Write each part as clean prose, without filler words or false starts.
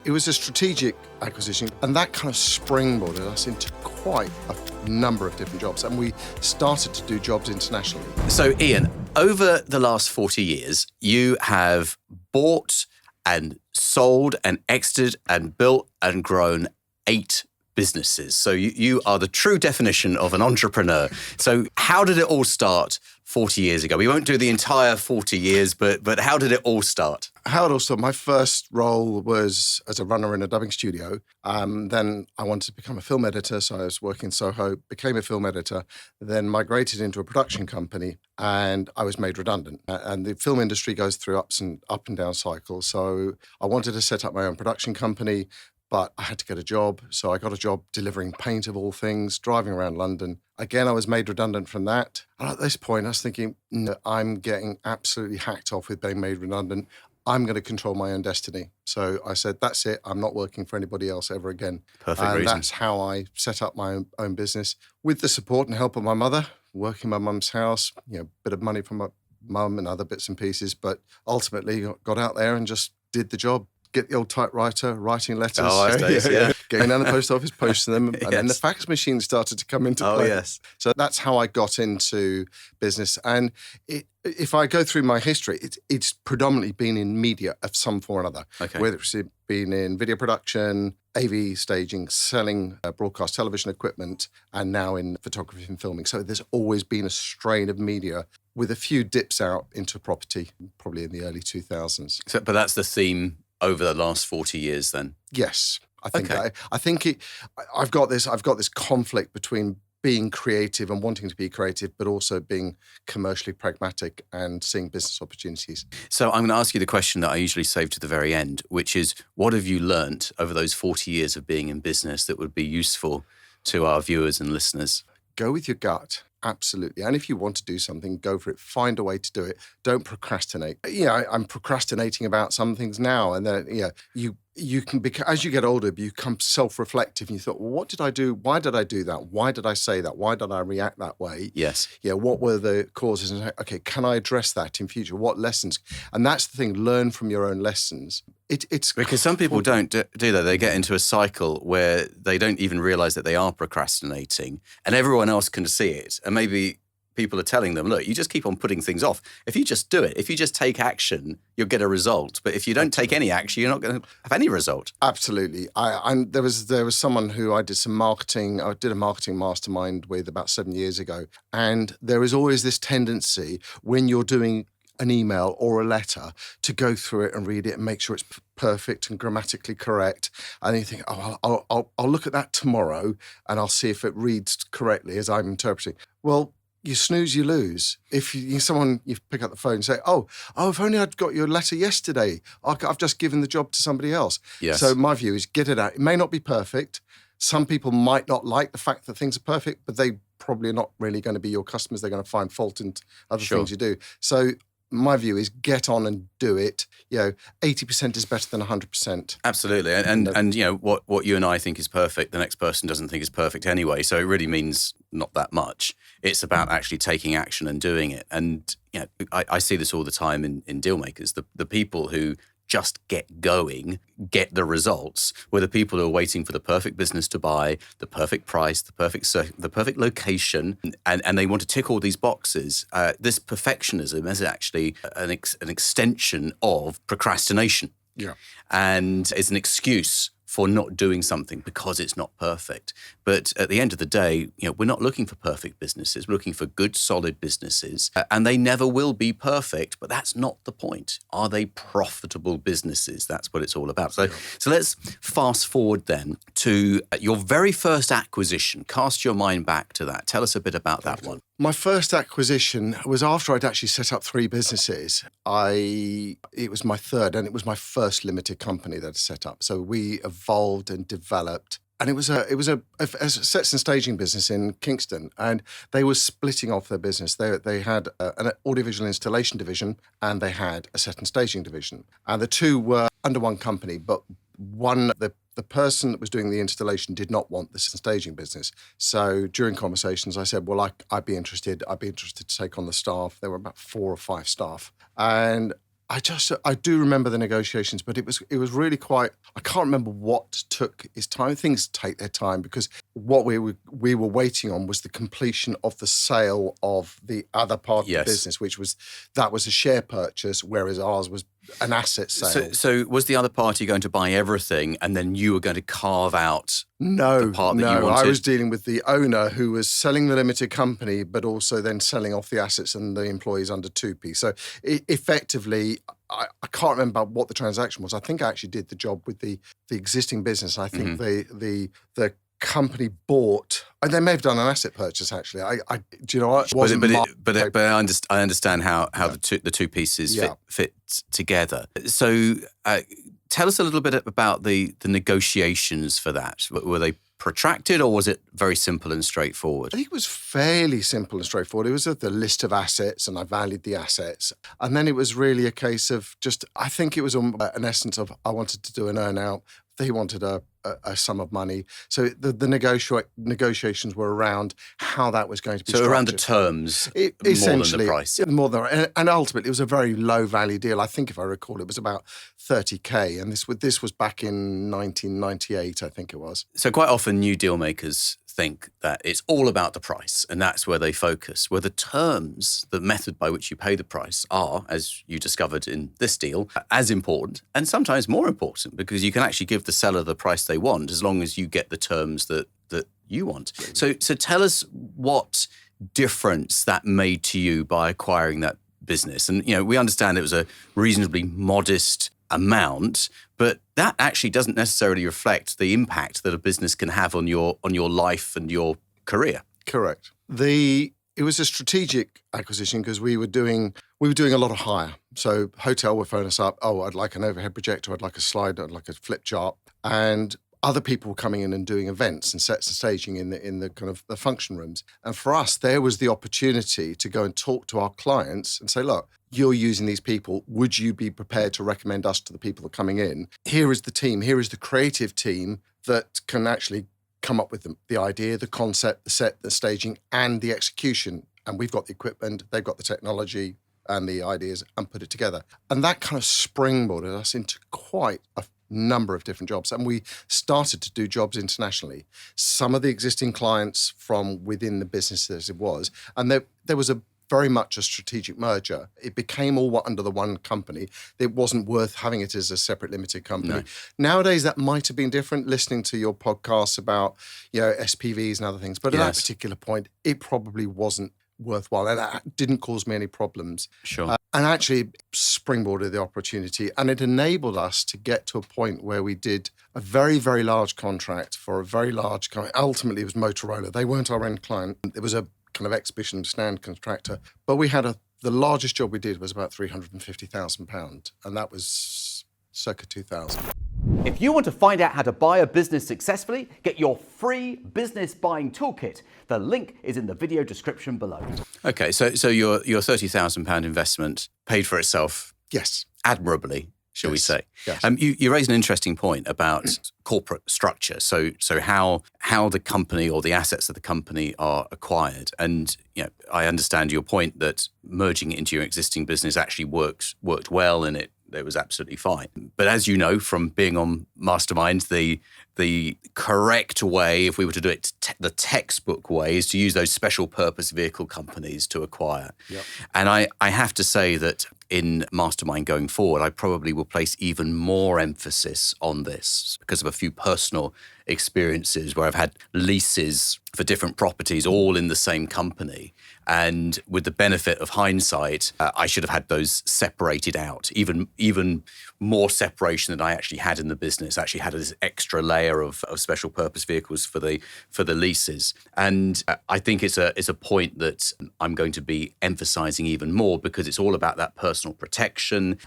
It was a strategic acquisition, and that kind of springboarded us into quite a number of different jobs, and we started to do jobs internationally. So, Ian, over the last 40 years, you have bought and sold and exited and built and grown 8 businesses. So you are the true definition of an entrepreneur. So how did it all start 40 years ago? We won't do the entire 40 years, but how did it all start? How it all started, my first role was as a runner in a dubbing studio. Then I wanted to become a film editor, so I was working in Soho, became a film editor, then migrated into a production company, and I was made redundant. And the film industry goes through up and down cycles. So I wanted to set up my own production company, but I had to get a job. So I got a job delivering paint of all things, driving around London. Again, I was made redundant from that. And at this point, I was thinking, no, I'm getting absolutely hacked off with being made redundant. I'm going to control my own destiny. So I said, that's it. I'm not working for anybody else ever again. Perfect and reason. That's how I set up my own business with the support and help of my mother, working in my mum's house, a bit of money from my mum and other bits and pieces. But ultimately got out there and just did the job. Get the old typewriter, writing letters. Oh, days, yeah. Going down the post office, posting them. Yes. And then the fax machine started to come into play. Oh, yes. So that's how I got into business. And if I go through my history, it's predominantly been in media of some form or another. Okay. Whether it's been in video production, AV staging, selling broadcast television equipment, and now in photography and filming. So there's always been a strain of media with a few dips out into property, probably in the early 2000s. So, but that's the theme over the last 40 years then? Yes, I think Okay. I've got this conflict between being creative and wanting to be creative, but also being commercially pragmatic and seeing business opportunities. So I'm going to ask you the question that I usually save to the very end, which is, what have you learnt over those 40 years of being in business that would be useful to our viewers and listeners? Go with your gut. Absolutely. And if you want to do something, go for it. Find a way to do it. Don't procrastinate. I'm procrastinating about some things now. And then, you can, as you get older, you become self-reflective and you thought, well, what did I do? Why did I do that? Why did I say that? Why did I react that way? Yes. What were the causes? And okay, can I address that in future? What lessons? And that's the thing, learn from your own lessons. It's because some people don't do that. They get into a cycle where they don't even realize that they are procrastinating and everyone else can see it. And maybe people are telling them, look, you just keep on putting things off. If you just do it, if you just take action, you'll get a result. But if you don't take any action, you're not going to have any result. Absolutely. There was someone who I did some marketing. I did a marketing mastermind with about 7 years ago. And there is always this tendency when you're doing an email or a letter to go through it and read it and make sure it's perfect and grammatically correct. And you think, I'll look at that tomorrow and I'll see if it reads correctly as I'm interpreting. Well, you snooze, you lose. If you pick up the phone and say, oh, if only I'd got your letter yesterday. I've just given the job to somebody else. Yes. So my view is get it out. It may not be perfect. Some people might not like the fact that things are perfect, but they probably are not really going to be your customers. They're going to find fault in other things you do. So my view is get on and do it. 80% is better than 100%. Absolutely. And what you and I think is perfect, the next person doesn't think is perfect anyway. So it really means not that much. It's about actually taking action and doing it. And I see this all the time in deal makers. The people who just get going, get the results, where the people who are waiting for the perfect business to buy, the perfect price, the perfect location, and they want to tick all these boxes. This perfectionism is actually an extension of procrastination. Yeah. And it's an excuse for not doing something because it's not perfect. But at the end of the day, we're not looking for perfect businesses. We're looking for good, solid businesses. And they never will be perfect, but that's not the point. Are they profitable businesses? That's what it's all about. So let's fast forward then to your very first acquisition. Cast your mind back to that. Tell us a bit about that one. My first acquisition was after I'd actually set up 3 businesses. It was my third, and it was my first limited company that I set up. So we evolved and developed, and it was a sets and staging business in Kingston, and they were splitting off their business. They had an audiovisual installation division, and they had a set and staging division, and the two were under one company, but the person that was doing the installation did not want the staging business. So during conversations, I said, well, I'd be interested to take on the staff. There were about 4 or 5 staff. And I do remember the negotiations, but it was really quite. I can't remember what took its time. Things take their time because what we were waiting on was the completion of the sale of the other part of the business, which was a share purchase, whereas ours was an asset sale. So was the other party going to buy everything, and then you were going to carve out the part that you wanted? I was dealing with the owner who was selling the limited company, but also then selling off the assets and the employees under 2p. So effectively, I can't remember what the transaction was. I think I actually did the job with the existing business. I think the company bought, and they may have done an asset purchase. Actually, do you know what? But I understand how the two pieces fit together. So tell us a little bit about the negotiations for that. Were they protracted, or was it very simple and straightforward? I think it was fairly simple and straightforward. It was the list of assets, and I valued the assets. And then it was really a case of just, I think it was an essence of, I wanted to do an earn out. He wanted a sum of money. So the negotiations were around how that was going to be structured. So around the terms, more than the price. And ultimately, it was a very low value deal. I think, if I recall, it was about 30K. And this was back in 1998, I think it was. So quite often new deal makers think that it's all about the price, and that's where they focus. Where the terms, the method by which you pay the price are, as you discovered in this deal, as important and sometimes more important, because you can actually give the seller the price they want as long as you get the terms that you want. So tell us what difference that made to you by acquiring that business. And we understand it was a reasonably modest amount, but that actually doesn't necessarily reflect the impact that a business can have on your life and your career. Correct. It was a strategic acquisition because we were doing a lot of hire. So hotel would phone us up. Oh, I'd like an overhead projector. I'd like a slide. I'd like a flip chart. And other people were coming in and doing events and sets and staging in the kind of the function rooms. And for us, there was the opportunity to go and talk to our clients and say, look, you're using these people. Would you be prepared to recommend us to the people that are coming in? Here is the team. Here is the creative team that can actually come up with the idea, the concept, the set, the staging, and the execution. And we've got the equipment, they've got the technology and the ideas, and put it together. And that kind of springboarded us into quite a number of different jobs. And we started to do jobs internationally. Some of the existing clients from within the business as it was. And there was very much a strategic merger. It became all under the one company. It wasn't worth having it as a separate limited company. No. Nowadays, that might have been different, listening to your podcasts about SPVs and other things. But at that particular point, it probably wasn't worthwhile. And that didn't cause me any problems. Sure. And actually springboarded the opportunity. And it enabled us to get to a point where we did a very, very large contract for a very large company. Ultimately, it was Motorola. They weren't our end client. It was a kind of exhibition stand contractor. But we had the largest job we did was about £350,000. And that was circa 2000. If you want to find out how to buy a business successfully, get your free business buying toolkit. The link is in the video description below. Okay, so your £30,000 investment paid for itself. Yes. Admirably, shall we say? Yes. You raise an interesting point about corporate structure. So how the company or the assets of the company are acquired. And I understand your point that merging it into your existing business actually worked well, and it was absolutely fine. But as you know from being on Mastermind, the correct way, if we were to do it the textbook way, is to use those special purpose vehicle companies to acquire. Yep. And I have to say that in Mastermind going forward, I probably will place even more emphasis on this because of a few personal experiences where I've had leases for different properties all in the same company. And with the benefit of hindsight, I should have had those separated out, even more separation than I actually had in the business. I actually had this extra layer of special purpose vehicles for the leases. And I think it's a point that I'm going to be emphasizing even more because it's all about that personal protection.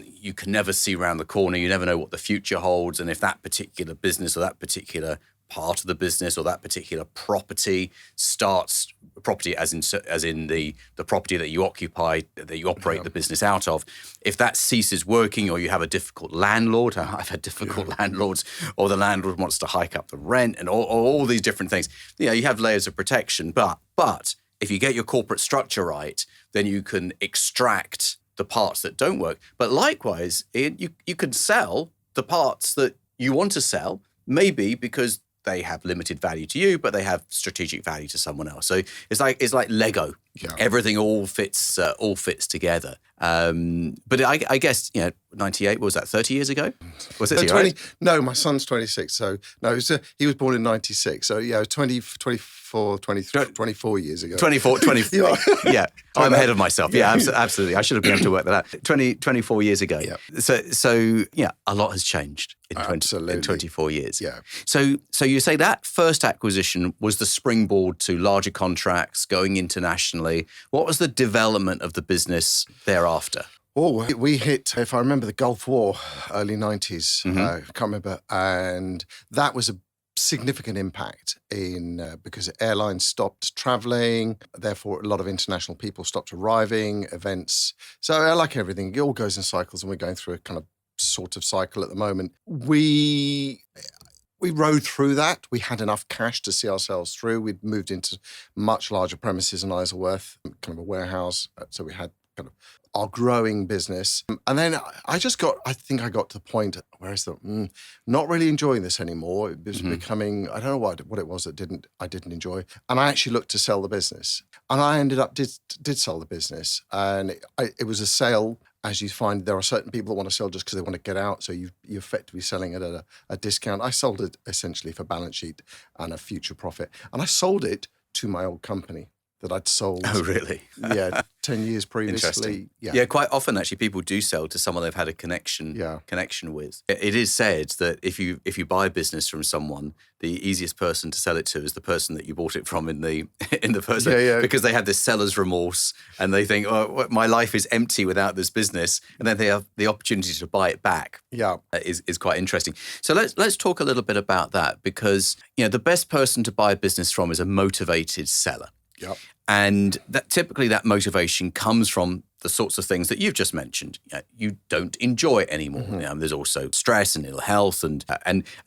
You can never see around the corner. You never know what the future holds. And if that particular business or that particular part of the business or that particular property starts, property as in the property that you occupy, that you operate the business out of, if that ceases working or you have a difficult landlord, I've had difficult landlords, or the landlord wants to hike up the rent and all these different things, you have layers of protection. But if you get your corporate structure right, then you can extract the parts that don't work. But likewise, you can sell the parts that you want to sell, maybe because they have limited value to you, but they have strategic value to someone else. So it's like Lego. Yeah. Everything all fits together. But I guess 98, was that 30 years ago? Was it 20? No, my son's 26. So no, he was born in 96. So 24 years ago. 24. Yeah, I'm ahead of myself. Yeah, absolutely. I should have been able to work that out. 24 years ago. Yeah. So a lot has changed in 24 years. Yeah. So you say that first acquisition was the springboard to larger contracts, going internationally. What was the development of the business thereafter? Oh, we hit, if I remember, the Gulf War, early 90s. Mm-hmm. I can't remember. And that was a significant impact because airlines stopped traveling. Therefore, a lot of international people stopped arriving, events. So like everything, it all goes in cycles, and we're going through a kind of sort of cycle at the moment. We rode through that. We had enough cash to see ourselves through. We'd moved into much larger premises in Isleworth, kind of a warehouse. So we had kind of our growing business. And then I think I got to the point where I thought, not really enjoying this anymore. It was becoming, I don't know what it was that I didn't enjoy. And I actually looked to sell the business. And I ended up did sell the business. And it was a sale. As you find, there are certain people that want to sell just because they want to get out. So you're effectively selling it at a discount. I sold it essentially for balance sheet and a future profit. And I sold it to my old company that I'd sold. Oh, really? 10 years previously. Interesting. Yeah, quite often actually people do sell to someone they've had a connection with. It is said that if you buy a business from someone, the easiest person to sell it to is the person that you bought it from in the first place, because they have this seller's remorse and they think, oh, my life is empty without this business, and then they have the opportunity to buy it back. Yeah, is quite interesting. So let's talk a little bit about that, because the best person to buy a business from is a motivated seller. Yep. And typically that motivation comes from the sorts of things that you've just mentioned. You don't enjoy it anymore. Mm-hmm. There's also stress and ill health and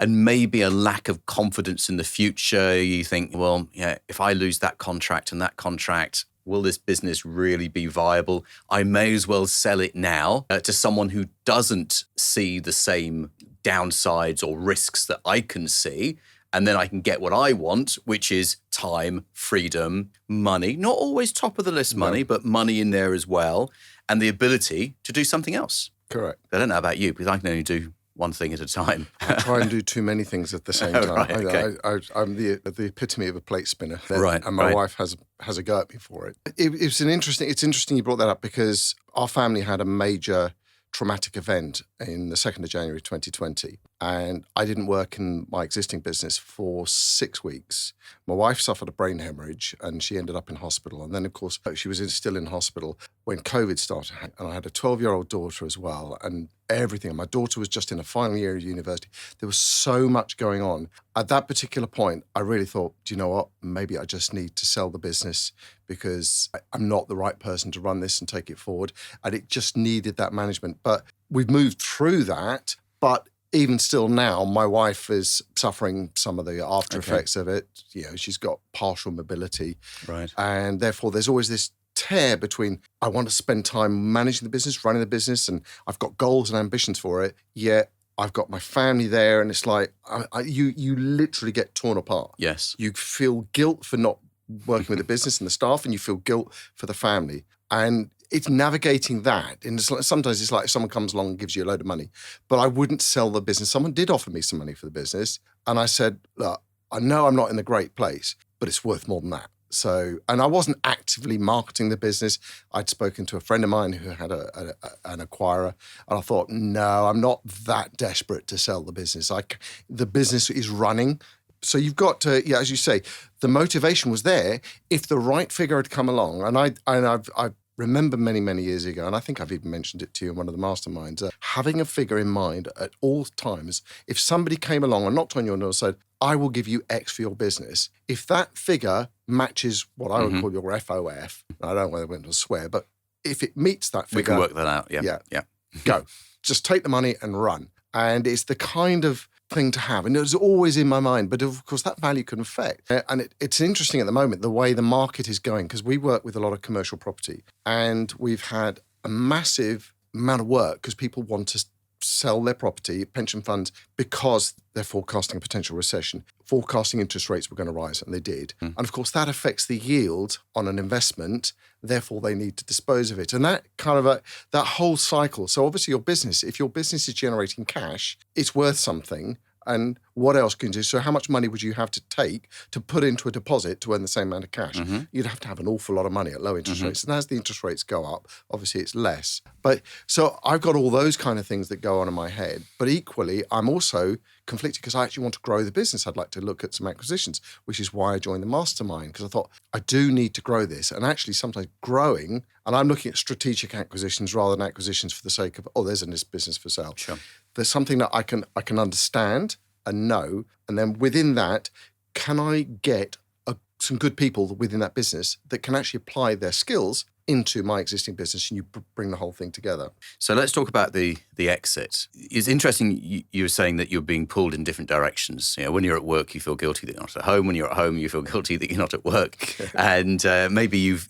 maybe a lack of confidence in the future. You think, well, if I lose that contract and that contract, will this business really be viable? I may as well sell it now to someone who doesn't see the same downsides or risks that I can see. And then I can get what I want, which is time, freedom, money, not always top of the list money, but money in there as well, and the ability to do something else. Correct. I don't know about you, because I can only do one thing at a time. I try and do too many things at the same time. Right, okay. I'm the epitome of a plate spinner. Right, and my wife has a go at me for it. It's interesting you brought that up, because our family had a major traumatic event in the 2nd of January 2020. And I didn't work in my existing business for 6 weeks. My wife suffered a brain hemorrhage and she ended up in hospital. And then, of course, she was still in hospital when COVID started. And I had a 12-year-old daughter as well, and everything. My daughter was just in her final year of university. There was so much going on. At that particular point, I really thought, do you know what? Maybe I just need to sell the business, because I'm not the right person to run this and take it forward. And it just needed that management. But we've moved through that. But even still now, my wife is suffering some of the after effects of it. She's got partial mobility. Right. And therefore, there's always this tear between, I want to spend time managing the business, running the business, and I've got goals and ambitions for it, yet I've got my family there, and it's like, you literally get torn apart. Yes. You feel guilt for not working with the business and the staff, and you feel guilt for the family. And it's navigating that. And sometimes it's like if someone comes along and gives you a load of money, but I wouldn't sell the business. Someone did offer me some money for the business. And I said, look, I know I'm not in a great place, but it's worth more than that. So, and I wasn't actively marketing the business. I'd spoken to a friend of mine who had an acquirer, and I thought, no, I'm not that desperate to sell the business. The business is running. So you've got to, as you say, the motivation was there. If the right figure had come along, and I remember many, many years ago, and I think I've even mentioned it to you in one of the masterminds, having a figure in mind at all times. If somebody came along and knocked on your door and said, I will give you X for your business, if that figure matches what I would call your FOF, I don't know whether I to swear, but if it meets that figure. We can work that out, yeah. Go. Just take the money and run. And it's the kind of thing to have. And it was always in my mind, but of course that value can affect. And it's interesting at the moment, the way the market is going, because we work with a lot of commercial property, and we've had a massive amount of work because people want to sell their property, pension funds, because they're forecasting a potential recession, forecasting interest rates were going to rise, and they did. And of course, that affects the yield on an investment. Therefore, they need to dispose of it. And that kind of that whole cycle. So obviously your business, if your business is generating cash, it's worth something. And what else can you do? So how much money would you have to take to put into a deposit to earn the same amount of cash? You'd have to have an awful lot of money at low interest rates. And as the interest rates go up, obviously it's less. But so I've got all those kind of things that go on in my head. But equally, I'm also conflicted because I actually want to grow the business. I'd like to look at some acquisitions, which is why I joined the mastermind, because I thought I do need to grow this. And actually sometimes growing, and I'm looking at strategic acquisitions rather than acquisitions for the sake of, oh, there's a business for sale. Sure. There's something that I can understand and know, and then within that, can I get some good people within that business that can actually apply their skills into my existing business, and you bring the whole thing together. So let's talk about the exit. It's interesting you were saying that you're being pulled in different directions. You know, when you're at work, you feel guilty that you're not at home. When you're at home, you feel guilty that you're not at work. And maybe you've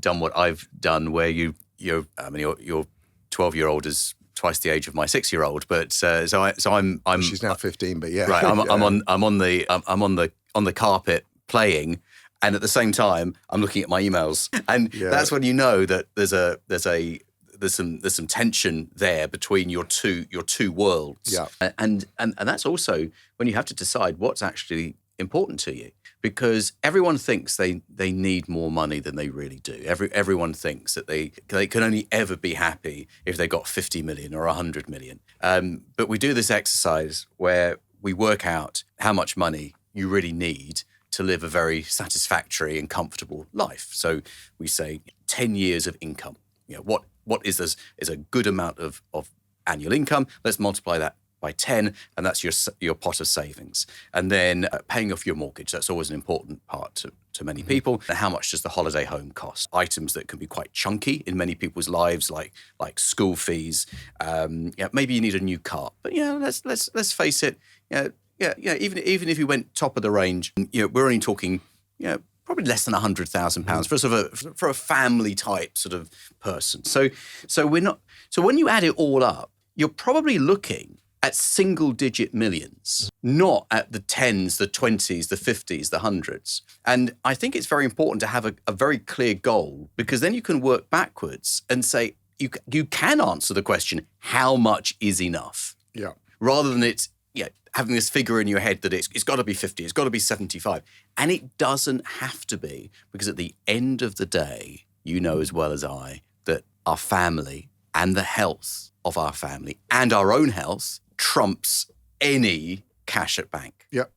done what I've done, where your 12-year-old is twice the age of my 6-year-old, but I'm She's now 15, but yeah, right. I'm on the carpet playing, and at the same time I'm looking at my emails, and that's when you know that there's some tension there between your two worlds. Yeah, and that's also when you have to decide what's actually important to you. Because everyone thinks they need more money than they really do. Everyone thinks that they can only ever be happy if they got 50 million or 100 million. But we do this exercise where we work out how much money you really need to live a very satisfactory and comfortable life. So we say 10 years of income. You know, what is a good amount of annual income? Let's multiply that by 10, and that's your pot of savings. And then paying off your mortgage. That's always an important part to many people. And how much does the holiday home cost? Items that can be quite chunky in many people's lives, like school fees. Maybe you need a new car. But let's face it. Even if you went top of the range, we're only talking probably less than £100,000 for a family type sort of person. So we're not. So when you add it all up, you're probably looking at single-digit millions, not at the 10s, the 20s, the 50s, the 100s. And I think it's very important to have a very clear goal, because then you can work backwards and say, you can answer the question, how much is enough? Yeah. Rather than having this figure in your head that it's got to be 50, it's got to be 75. And it doesn't have to be, because at the end of the day, you know as well as I that our family and the health of our family and our own health trumps any cash at bank. Yep.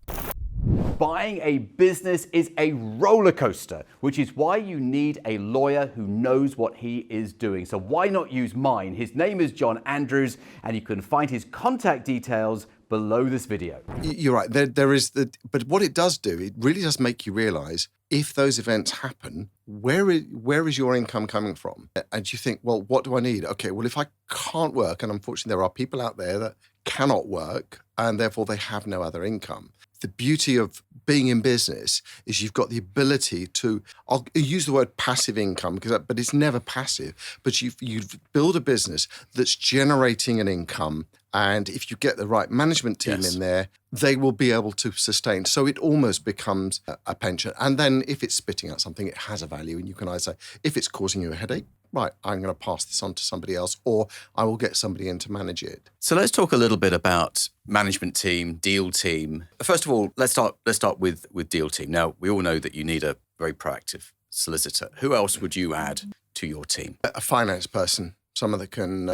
Buying a business is a roller coaster, which is why you need a lawyer who knows what he is doing. So why not use mine? His name is John Andrews, and you can find his contact details below this video. You're right. There is but what it does do, it really does make you realize, if those events happen, where is your income coming from? And you think, well, what do I need? Okay, well, if I can't work, and unfortunately there are people out there that cannot work, and therefore they have no other income. The beauty of being in business is you've got the ability to, I'll use the word passive income, but it's never passive, but you build a business that's generating an income, and if you get the right management team in there, they will be able to sustain. So it almost becomes a pension. And then if it's spitting out something, it has a value, and you can either say, if it's causing you a headache, right, I'm going to pass this on to somebody else, or I will get somebody in to manage it. So let's talk a little bit about management team, deal team. First of all, let's start with deal team. Now, we all know that you need a very proactive solicitor. Who else would you add to your team? A finance person. Someone that can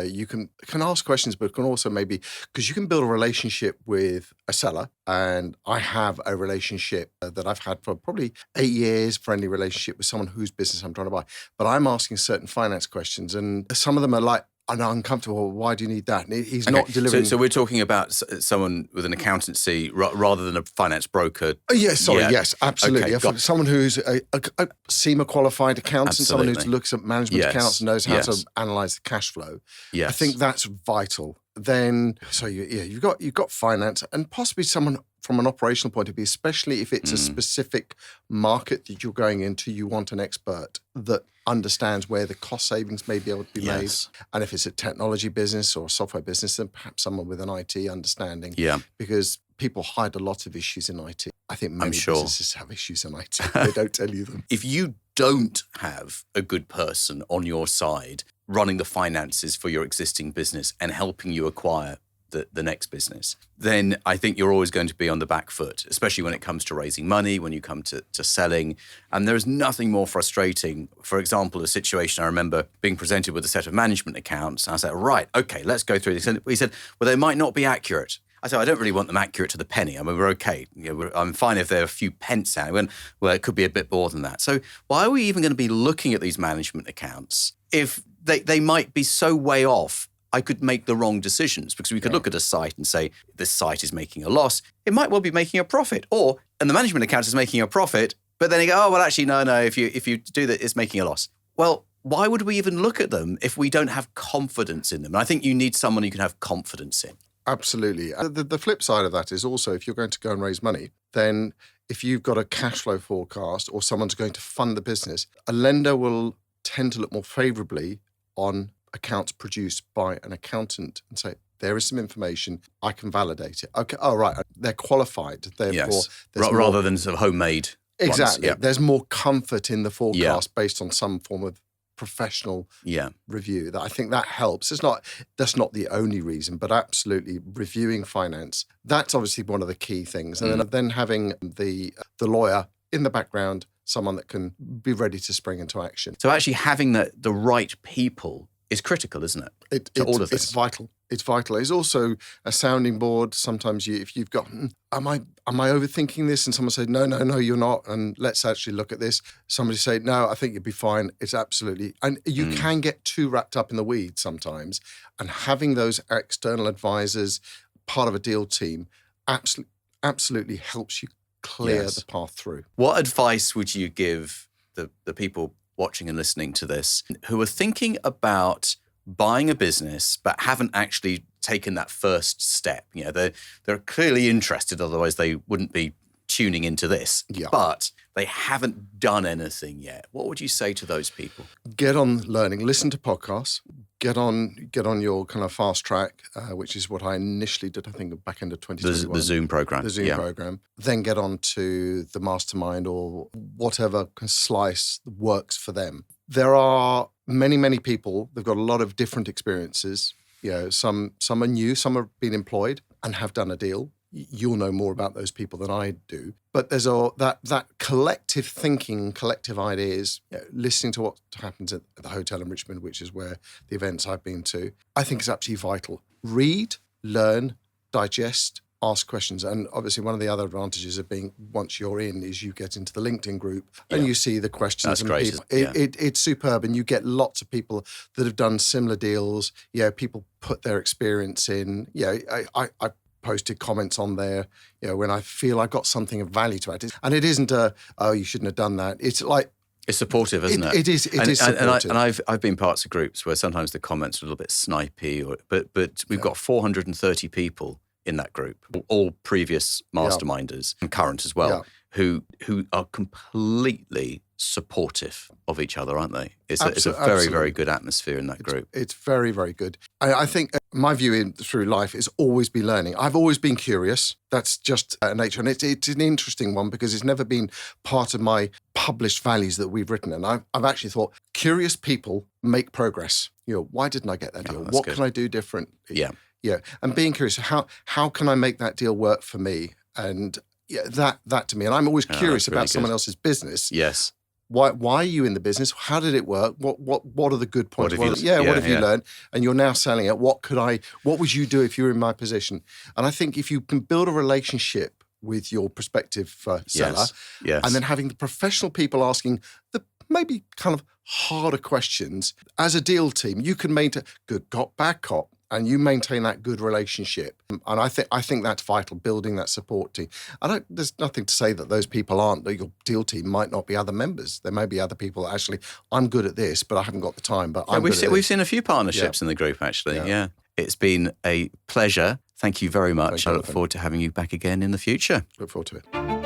ask questions, but can also maybe, because you can build a relationship with a seller, and I have a relationship that I've had for probably 8 years, friendly relationship with someone whose business I'm trying to buy. But I'm asking certain finance questions, and some of them are like, I'm uncomfortable. Why do you need that? And he's not delivering. So we're talking about someone with an accountancy rather than a finance broker. Yes, absolutely. Okay, someone who's a SEMA qualified accountant, absolutely. Someone who looks at management accounts and knows how to analyze the cash flow. Yes. I think that's vital. Then, you've got finance, and possibly someone from an operational point of view, especially if it's a specific market that you're going into, you want an expert that understands where the cost savings may be able to be made. And if it's a technology business or a software business, then perhaps someone with an IT understanding. Yeah. Because people hide a lot of issues in IT. I think many sure. businesses have issues in IT. They don't tell you them. If you don't have a good person on your side running the finances for your existing business and helping you acquire the next business, then I think you're always going to be on the back foot, especially when it comes to raising money, when you come to selling. And there's nothing more frustrating. For example, a situation I remember being presented with a set of management accounts. And I said, right, okay, let's go through this. And he said, well, they might not be accurate. I said, I don't really want them accurate to the penny. I mean, we're okay. I'm fine if they're a few pence out. Well, it could be a bit more than that. So why are we even going to be looking at these management accounts if they might be so way off? I could make the wrong decisions, because we could look at a site and say, this site is making a loss. It might well be making a profit. And the management account is making a profit, but then you go, oh, well, actually, no, if you do that, it's making a loss. Well, why would we even look at them if we don't have confidence in them? And I think you need someone you can have confidence in. Absolutely. The flip side of that is also, if you're going to go and raise money, then if you've got a cash flow forecast or someone's going to fund the business, a lender will tend to look more favorably on accounts produced by an accountant and say, there is some information, I can validate it. Okay, all right, they're qualified. Therefore, rather than sort of homemade. Exactly. There's more comfort in the forecast based on some form of professional review. That I think that helps. That's not the only reason, but absolutely reviewing finance. That's obviously one of the key things. And then having the lawyer in the background, someone that can be ready to spring into action. So actually having the right people is critical, isn't it? All of this. It's vital. It's vital. It's also a sounding board. Sometimes if you've got, am I overthinking this? And someone say, no, you're not. And let's actually look at this. Somebody say, no, I think you'd be fine. It's absolutely. And you can get too wrapped up in the weeds sometimes. And having those external advisors, part of a deal team, absolutely helps you clear the path through. What advice would you give the people watching and listening to this who are thinking about buying a business but haven't actually taken that first step? You know, they're clearly interested, otherwise they wouldn't be tuning into this. Yeah. But they haven't done anything yet. What would you say to those people? Get on learning, listen to podcasts, get on your kind of fast track, which is what I initially did, I think, back end of 2021. The Zoom program. The Zoom program. Then get on to the mastermind or whatever slice works for them. There are many people, they've got a lot of different experiences. You know, some are new, some have been employed and have done a deal. You'll know more about those people than I do. But there's that collective thinking, collective ideas, listening to what happens at the hotel in Richmond, which is where the events I've been to, I think is absolutely vital. Read, learn, digest, ask questions. And obviously one of the other advantages of being, once you're in, is you get into the LinkedIn group and you see the questions. That's great. People. It's superb. And you get lots of people that have done similar deals. Yeah, people put their experience in. Yeah, I posted comments on there, when I feel I got something of value to it. And it isn't you shouldn't have done that. It's like, it's supportive, isn't it? It is supportive. And I've been parts of groups where sometimes the comments are a little bit snipey, but we've got 430 people in that group, all previous masterminders and current as well, who are completely supportive of each other, aren't they? It's a very, very good atmosphere in that group. It's very, very good. I think my view through life is always be learning. I've always been curious. That's just nature. And it's an interesting one because it's never been part of my published values that we've written. And I've actually thought, curious people make progress. Why didn't I get that deal? What can I do different? Yeah. Yeah. And being curious, how can I make that deal work for me? And that to me. And I'm always curious about someone else's business. Yes. Why are you in the business? How did it work? What are the good points? What have you learned? And you're now selling it. What would you do if you were in my position? And I think if you can build a relationship with your prospective seller, and then having the professional people asking the maybe kind of harder questions, as a deal team, you can maintain good cop, bad cop. And you maintain that good relationship. And I think that's vital, building that support team. There's nothing to say that those people aren't, that your deal team might not be other members. There may be other people that actually, I'm good at this, but I haven't got the time. But we've seen a few partnerships in the group, actually. Yeah. It's been a pleasure. Thank you very much. Thank you, I look Jonathan. forward to having you back again in the future. Look forward to it.